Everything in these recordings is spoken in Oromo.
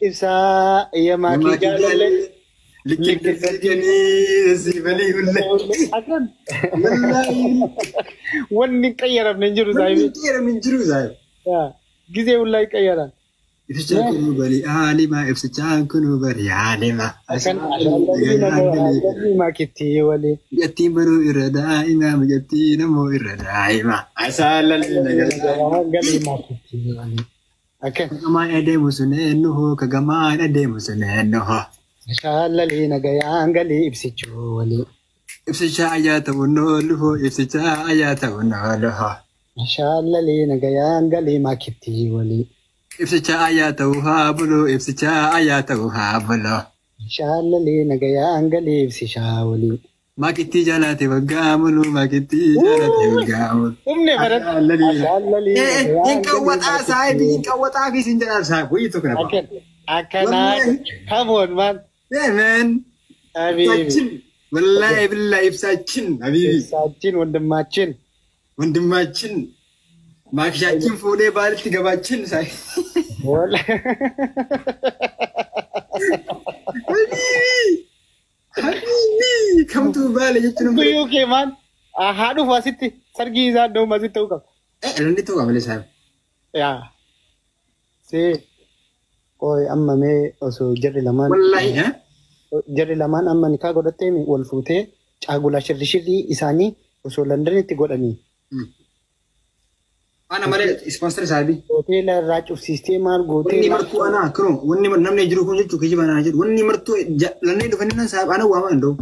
إبسا يا ماكي جالل لكن السجني زبالي ولا أكن والله وني كيرا من جرو من زايبي كير من جروزاي يا جزء والله كيرا إفسا كنوا بري عالما إفسا كنوا بري عالما أكن عشان ما كتي ولي يتي برو إردائما مجتي نمو إردائما عسال قال ما كتي ولي أكن كما أديم سنينه كما أديم سنينه عشان لي نجيان قال لي إبسيتشو ولي إفسا آيات ونوله إفسا آيات ونوله عشان لي نجيان قال لي ما كتي ولي إفسا آيات وهابلو إفسا آيات وهابلو عشان لي نجيان قال لي إبسيشا ولي ما كنتي جالاتي وقاملو ما كنتي جالاتي وقاملو أمني فرد عشان لي إنك وطا سايبي إنك وطا في سنجان سايب ويتو كنا أكن أكن كمون مان يا مان حبيبي والله بالله إفساتشن حبيبي ساتين وندماتين وندماتشن ما كشاتين فولي بالتي قباتشن ساي والله حبيبي كم تو بالي جبتنا كيو كمان هادو فاسيتي سرقي زاد دو مازي توقف لندي تو قبل سايب يا سي كوي أما مي أسو جري لمان والله ها جري لمان أما نكا قدرتي مي والفوتي أقول شري شري إساني أسو لندن تقولني أنا مالي سبونسر سايبي hoteela irraa cufsiistee maal wanni gootee martuu ana kiro wanni namni jiru kun jechuun kijiba ana jiru wanni martuu lannee dhufanii nan saab ana waama andoo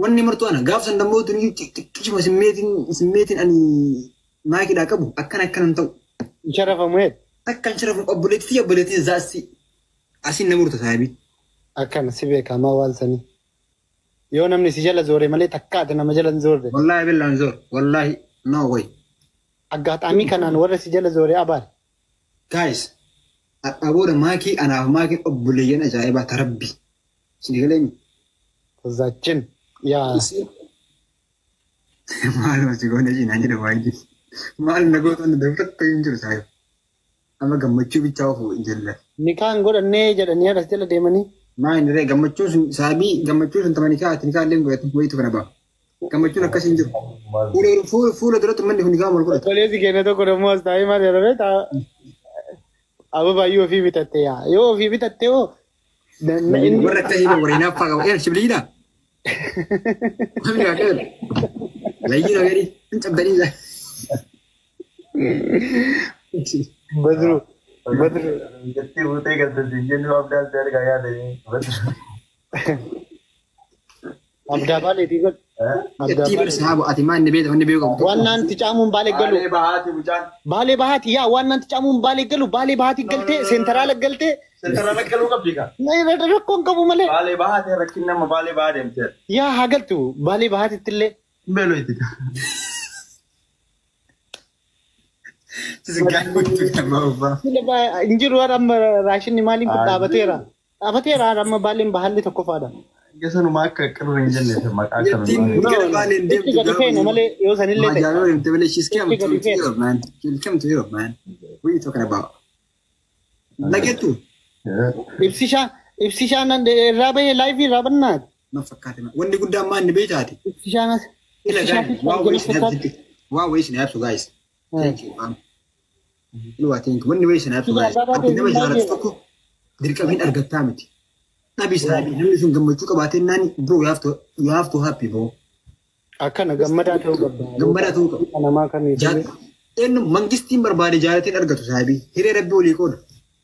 wanni martuu ana gaaf san dammoo tuni kijiba simmeetiin ani maakidhaa qabu akkanan ta'u sharafamu heed akkan sharafu obboleettii zaasi asiin na murta saabii akkana si beekamaa waan sanii yoo namni si jala zoore malee takkaate nama jala hin zoorde wallahi billaan zoor wallahi no way aggaxaamii kanaan warra si jala zoore abaal guys abooda maakii anaaf maakiin obboleeyyan ajaa'ibaa tarabbi si galeemi kozaachin yaa maaluma si goone jinaan jedha waayidi maal nagoota na takka hin jiru saayib amma gammachuu bichaa ofuu hin jelle nikaan godhannee jedhanii aras jala deemanii maa hin diree gammachuu sun saabii gammachuu sun tamanii kaa'ati ni kaallee godhatu wayitu kana ba'a gammachuun akkas hin jiru fuula duratti manni kun ni kaa'amu godhatu koleesi keenya tokko dammoo as taa'ee maal jedhamee ta'a ababaayyuu ofii bitatte yaa yoo ofii bitatte hoo warra akka hiiba warreenaaf faa qaba shibliidha namni akka layyina gadi hin cabdanii isaa badru Jatti buutee galtatti jennu abdaan si argaa yaadanii abdaa baaleetii god Jatti barsiisaa ati maan ni beekta wanni beeku qabdu. waan naanti caamuun baalee galu Baalee bahaati mucaan. baalee bahaati yaa waan naanti caamuun baalee galu baalee bahaati galtee seentaraala galtee Sentarala galuu qabdi ka. rakkoon qabu malee Baalee bahaati rakkin nama baalee bahaa deemtee. yaa haa galtu baalee bahaatitti illee Beeloo itti ka. Sigaan gochuu nama uffaa. injiru amma raashinni maaliin kun dhaabateera amma baaleen bahaalli tokko faadha. Geessanuma akka qirra hin jenne maqaa Jattiin kanuma. gara baaleen Itti deemtu gadi feene malee yoo sanillee ta'e. Maajaaloo deemte malee she's come Itti gadi to feene. Europe man. She'll come to Europe man. What are you talking about? Nageetu. Ibsishaan irraa bahee laayifii irraa bannaati. Na fakkaate wanni guddaan maan ni beektaati. Ibsishaanas. Ila guys, wow way isin yaabsu guys. Thank you man. Ilo think wanni way isin yaabsu guys. Ati nama jaalatu tokko dirqamiin argattaa miti. Nabi saabii namni sun gammachuu qabaatee naani bro you have to happy bro. Akkana gammadaa ta'uu qabda. Gammadaa ta'uu qabu. Namaa kamiitu. Eenyu mangistiin barbaade jaalateen argatu saabii hiree rabbi olii qooda.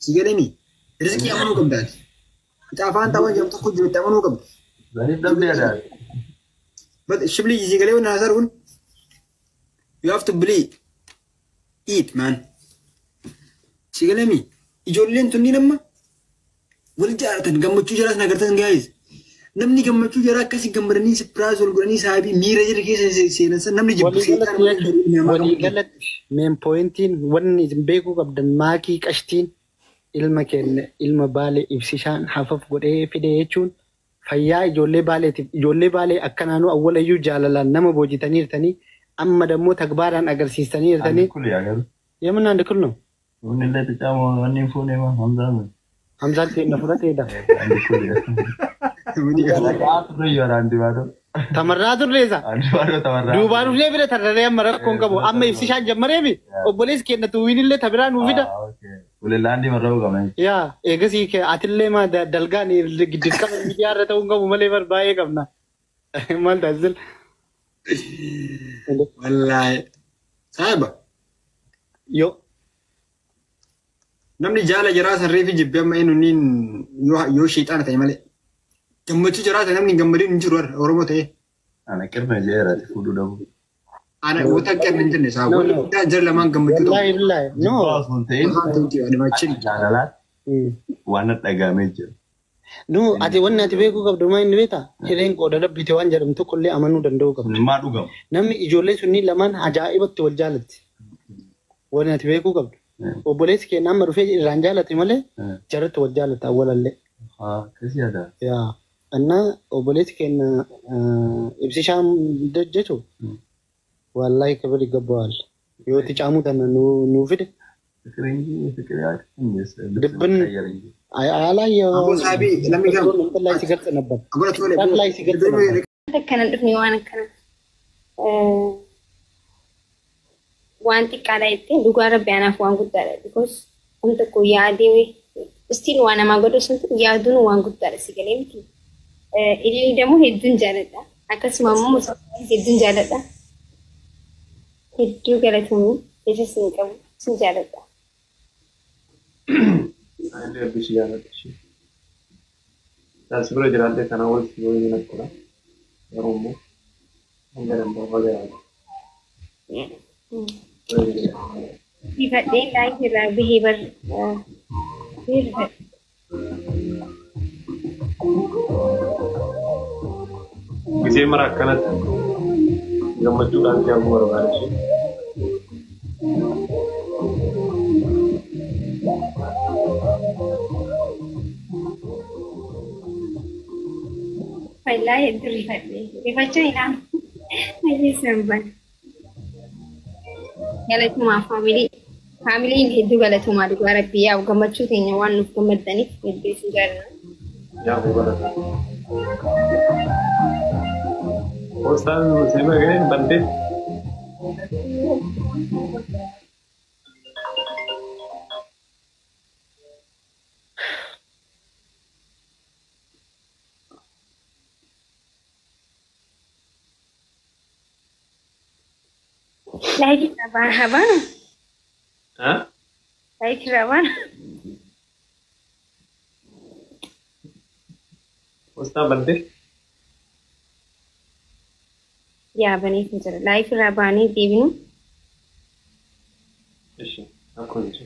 Si galanii rizqii amanuu qabdaati. Ixaafaan taawwan jedhamu tokko jiru itti amanuu qabdu. Zaniif dhabdee aadaa. But shibli si galee wanna haasar kun you have to believe eat man. Si galanii ijoolleen tunni nama wal jaalatan gammachuu jalaas nagartan guys. Namni gammachuu jara akkasii gammadanii sipiraas ol godhanii saabii miira jira keessa seenan san namni jibbu waliigalatti meen pooyintiin wanni isin beekuu qabdan maakii qashtiin ilma keenya ilma baalee ibsishaan hafaf godhee fide jechuun fayyaa ijoollee baaleetiif ijoollee baalee akkanaanuu awwalayyuu jaalalaan nama boojitaniirtanii amma dammoo tagbaaraan agarsiistaniirtanii Kuli agar. yemin naan dikul no Wanni illee xiqqaa wanni hin fuune ma hamzaa. Hamzaan ta'e fudhateedha. Andi kuliah. Laqaa turre yoo andi baaduu. Tamarraa turreessa. Andi baaduu tamarraa. Duubaan uflee bira tarree amma rakkoon qabu. Amma ibsishaan jammareefi obboleessi kenna tuwwiinillee tabiraa nuuf fida. Ulelaandi marroo qabna. Yaa eegasii atillee maa dalgaan dirqama miidiyaarra ta'uu qabu malee baay'ee qabna. Maal taasisan? Wallaahi. Saahiba. Yoo. Namni jaala jiraatan reefi jibbee amma inni yoo sheexaana ta'e malee. Gammachuu jiraata namni gammadeen hin jiru Oromoo ta'e. Ana qirna jeeraati fuudhuu dhabu. Ana wata qirna hin jenne saa wal jara lamaan gammachuu ta'u. Wallaahi. No. Osoo ta'in jaalalaat waan dhagaamee jira. No, ati wanni ati beekuu qabdu maa inni beektaa? Hireen qooda dhabbite waan jedhamu tokkollee amanuu danda'uu qabdu. Maa dhugamu? Namni ijoollee sunniin lamaan ajaa'ibatti wal jaalatti. Wanni ati beekuu qabdu. Obboleessi keenya amma dhufee irraan jaalate malee jaratti wal jaalatta awwalallee. Kasi yaada. Yaa. Annaa obboleessi keenya ibsishaan jechuun wallaahi kabiri gabbawal. Yoo itti caamuu tana nuu fide. Dibbin alayyaa. Aboo saabii lammi gamu. Wallaahi si galcha nabban. Aboo tole. Wallaahi si galcha nabban. Akkanan dhufni waan akkana. Waan xiqqaadha jettee dhugaa rabbi anaaf waan guddaadha. Because waan tokko yaadee still waan namaa godhu sun yaaduun waan guddaadha si galee miti. Illee immoo hedduun jaaladha. Akkasuma immoo musaafaa hedduun jaaladha. Hedduu galatamuu jecha sin qabu sin jaaladha. Ande abbishi jaaladha. Taasi bira jiraatee kana walitti yoo hin akkura. Yeroo immoo hanga danda'u fagaadha. Difadhee laayif irraa bahee gisee mara akkanatti gammachuudhaan deemuu barbaada ishee. Faayilaa hedduu rifadhee rifachuun ilaalu baay'ee sirban. Galatumaa faamiliin hedduu galatumaa dhugaa rabbii yaa gammachuu teenya waan nuuf gammaddaniif hedduu isin jaalladha. Yaa barata. Postaan sema ga'e bante. Lagi habana. Hah? Lagi habana. Postaan bante. Ya bani finjara. Lagi rabani divinu. Ishi. Aku ishi.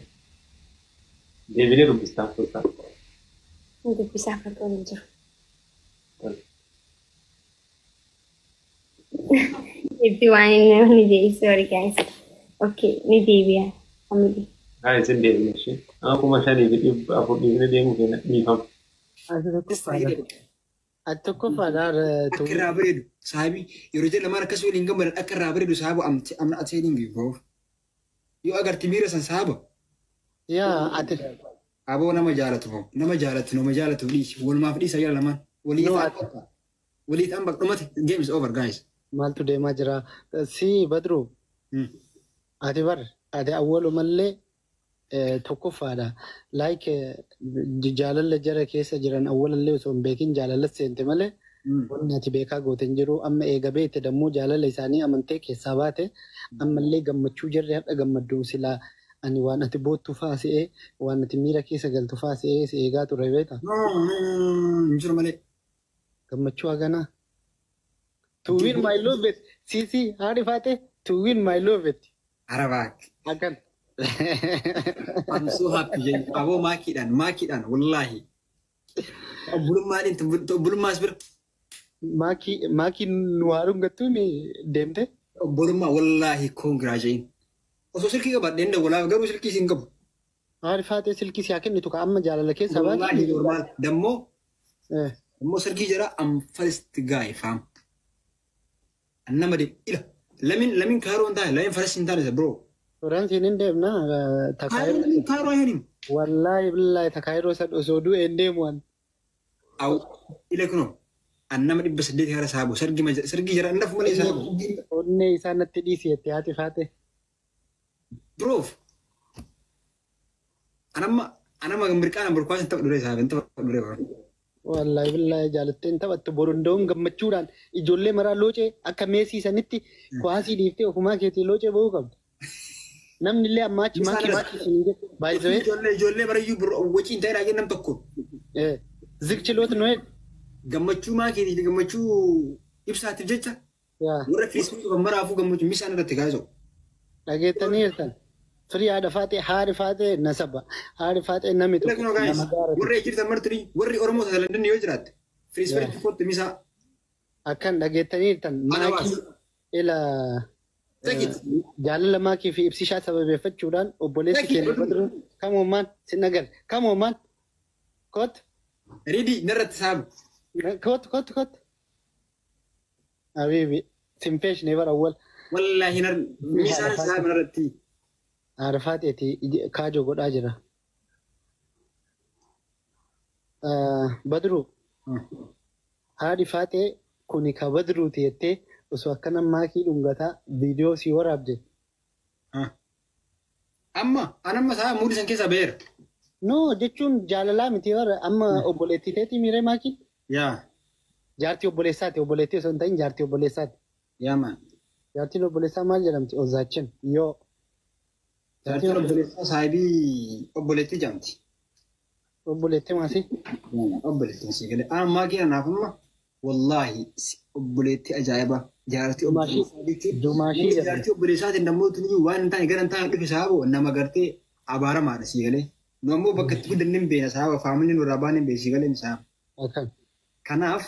Devine rubistan postaan. Untuk bisa foto finjara. Itu wine ni jadi sorry guys. Okay, ni Divya, family. Hai, isin devine ishi. Aku masih devine demu kena ni ham. Atto ko fadar tu. Akka irraa bareedu saabii yeroo jedhu lamaan akkas waliin gammadan akka irraa bareedu saaba amna ati hin giifoof. Yoo agarti miira san saaba. Yaa ati. Aboo nama jaalatu dhiisi walumaaf dhiisa jala lamaan walii ta'an dhumate game is over guys. Maaltu deemaa jira si badru ati bar ati awwalumallee tokkoffaadha like jaalala jara keessa jiran awwalallee osoo hin beekin jaalala seente malee wanni ati beekaa goote hin jiru amma eega beekte dammoo jaalala isaanii amantee keessaa baate ammallee gammachuu jirre hadha gammaddu silaa ani waan ati boottu faasi'ee waan ati miira keessa galtu faasi'ee si eegaa ture beeta. Hin jiru malee. Gammachuu haganaa. To win my love it. Si, haadhi faate to win my love it. Arabaak. Hagan. I'm so happy. Aboo maakiidhaan wallaahi. Obbolummaas bira. Maakii nu haaruun gattuun deemte. Obbolummaa wallaahi koongiraajein. Osoo silkii qabaadheen dawwalaa garuu silkii siin qabu. Haadhi faate silkii si haa kennitu ka amma jaalala keessa baate. Wallaahi normaal. Dammoo silkii jira am first guy fam. Nama de ila lamin kaaroo hin taane lamin faras hin taane bro. Orang sini dem na takai. Kaaroo hin Wallahi billahi takaayiroo san osoo du'e hin deemu an. Aw ile kuno annama dhibba saddeeti gara saabu sargi jira annaf malee saabu. Onnee isaa natti dhiisi jettee haati faate. Proof. Anama mirqaan burkwaasin tapha duree saabu tapha duree bara. Wallahi billahi jaalatteen taphattu borondoon gammachuudhaan ijoollee maraa loocee akka meesii sanitti kuwaasii dhiiftee ofumaa keetii loocee ba'uu qabdu. Namni illee amma achi maakii isin jedhu baay'ee ijoollee barayyuu wacii hin ta'e nam tokko. Zikchiloot nu hedhu. Gammachuu maakeetii fi gammachuu ibsaatiif jecha warra fiisbuk kan maraafuu gammachuu misaan irratti kaasa'u. Dhageettanii jirtan. Firii haadha faatee nasaba haadha faatee namni tokko nama gaara. Warri ejjirtan martanii warri Oromoo tajaajilanii yoo jiraatte firisferitti kootti misaa. Akkan dhageettanii jirtan maakii ila jaalala maakii fi ibsishaa sababeeffachuudhaan obboleessi keenya badru kamoomaan sin agar kamoomaan koot. Ridi narratti saabu. Koot. Habibi simpeesh ne bara awwal. Wallahi misaan saabu narratti. Arfaateeti kaajoo godhaa jira. Badru haadhi faatee kuni ka badruuti jettee osoo akkana maakii dhungataa viidiyoo si waraabde. Anamma saa muudi san keessa beera. No jechuun jaalalaa miti warra amma obboleettii teetii miiree maakiin. Yaa. Jaartii obboleessaati obboleettii osoo hin ta'in jaartii obboleessaati. Yaa maan. Jaartiin obboleessaa maal jedhamti Ozaachin yoo. Jaartiin obboleessaa saayibii obboleettii jedhamti. Obboleettii maasii? Obboleettii maasii galee. Ammaa kee anaafumma wallaahi obboleettii ajaa'ibaa. Jaartii obboleessaa. Jaartii obboleessaatiin namootni waan hin taane gara hin taane dhufe sababu nama gartee abaaramaadha sii galee. Nu ammoo bakka itti guddanne hin beekna sababa faamiliin warraa baane hin beeksii galee sababa. Kanaaf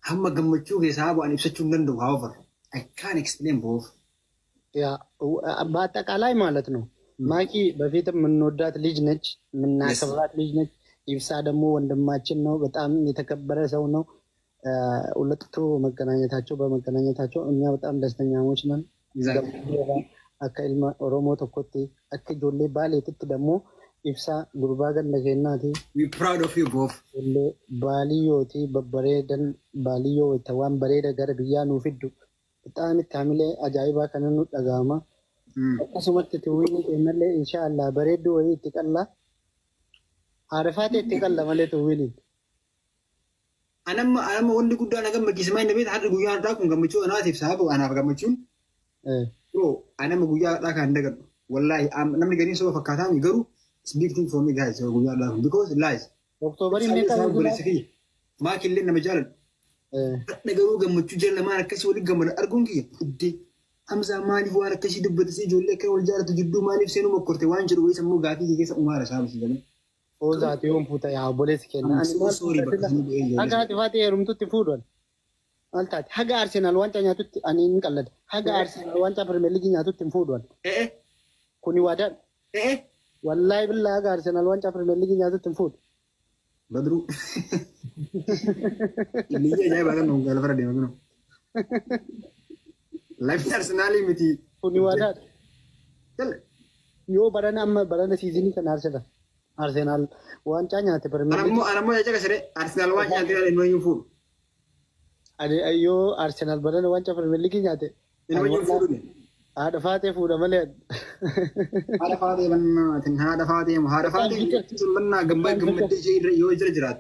hamma gammachuu keessaa bu'an ibsachuu hin danda'u however I can't explain both. በአጠቃላይ ማለት ነው ማኪ በፊትም የምንወዳት ልጅ ነች የምናከብራት ልጅ ነች ይብሳ ደግሞ ወንድማችን ነው በጣም የተከበረ ሰው ነው ሁለቱ በመገናኘታቸው እኛ በጣም ደስተኛሞች ነን አከልማ ኦሮሞ ተኮቴ አከጆሌ ባሌ ትት ደግሞ ይብሳ ጉርባ ገንደገናቲ we proud of you both ባሊዮቲ በበሬደን ባሊዮ ተዋን በሬደ ገር ብያኑ ፍዱ በጣም ታምሌ አጃይባ ከነኑ ደጋማ አሱመት ትውይ እነለ ኢንሻአላህ በሬዱ ወይ ትቀላ አረፋት ትቀላ ማለት ትውይ አናም ወንድ ጉዳ ነገር መኪስማይ ነቤት አድርጉ ያርዳኩን ገምቹ እናት ይፍሳቡ አናፍ ገምቹን አናም ጉያ ዳካ እንደገር ወላሂ ነምን ገሪን ሰው ፈካታም ይገሩ speaking for me guys ጉያ ዳኩ because lies ኦክቶበር ይመጣ ማኪልን ነመጃል ነገሩ ገምቹ ጀለማን ከሲ ወዲ ገመለ አርጉን ጊዜ እዲ አምዛ ማሊ ዋረ ከሲ ድበት ሲ ጆለ ከወልጃረት ጅዱ ማሊ ሰኑ መኮርቴ ዋንጅሩ ወይ ሰሙ ጋፊ ጌሰ ኡማራ ሳብ ሲገለ ኦዛት ዮም ፉታ ያ ቦሌስ ከና ሶሪ አጋት ፋቴ ሩምቱ ትፉዶል አንታት ሀጋ አርሰናል ዋንጫ ኛቱት አኒን ቀለድ ሀጋ አርሰናል ዋንጫ ፕሪሚየር ሊግ ኛቱት ትፉዶል ኩኒ ዋዳ ወላሂ ብላ ሀጋ አርሰናል ዋንጫ ፕሪሚየር ሊግ ኛቱት ትፉድ በድሩ ልየ ጃይ ባገን ነው ጋር ፈረደ ነው ላይፍ አርሰናል ሚቲ ኩኒ ዋዳ ዮ በረና ሲዝኒ ከና አርሰናል ዋንጫ ኛተ ፕሪሚየር ሊግ አናሞ ያጨ ከሰረ አርሰናል ዋንጫ ያለ ነው ይፉ አዮ አርሰናል በረና ዋንጫ ፕሪሚየር ሊግ ኛተ አደፋቴ ፉደ መለ አደፋቴ ምንና ገመድ ይወጅር ጅራት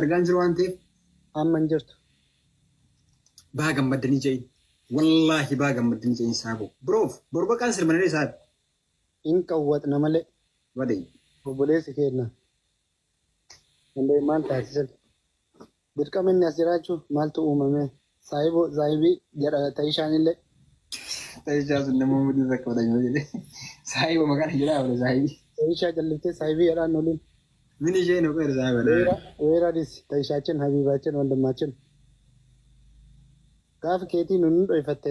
አርጋን ዝሩንቴ አመንጀርቱ ባገመድኒ ጀይ ወላሂ ባገመድኒ ጀይ ሳቦ ብሮፍ ቦርበቃን ስር መነሬ ሳብ ኢንቀወጥ ነመለ ወደይ ቦሌስ ከና እንደ ማን ታስል ብድቀመን ያስራችሁ ማልቱ ኡመመ ሳይቦ ዛይቢ ገራ ታይሻንለ ታይሻስ እንደሞሙድ ዘከወዳኝ ነው ይለ ሳይቦ መጋን ይላ ወለ ዛይቢ ታይሻ ጀልፍቴ ሳይቢ ያራ ነውልን ምን ይዤ ነው ቀር ዛይባ ወይራ ዲስ ታይሻችን ሀቢባችን ወንድማችን ጋፍ ኬቲ ኑኑ ዶይፈቴ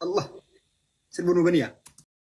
አላህ ስልቡኑ ገንያ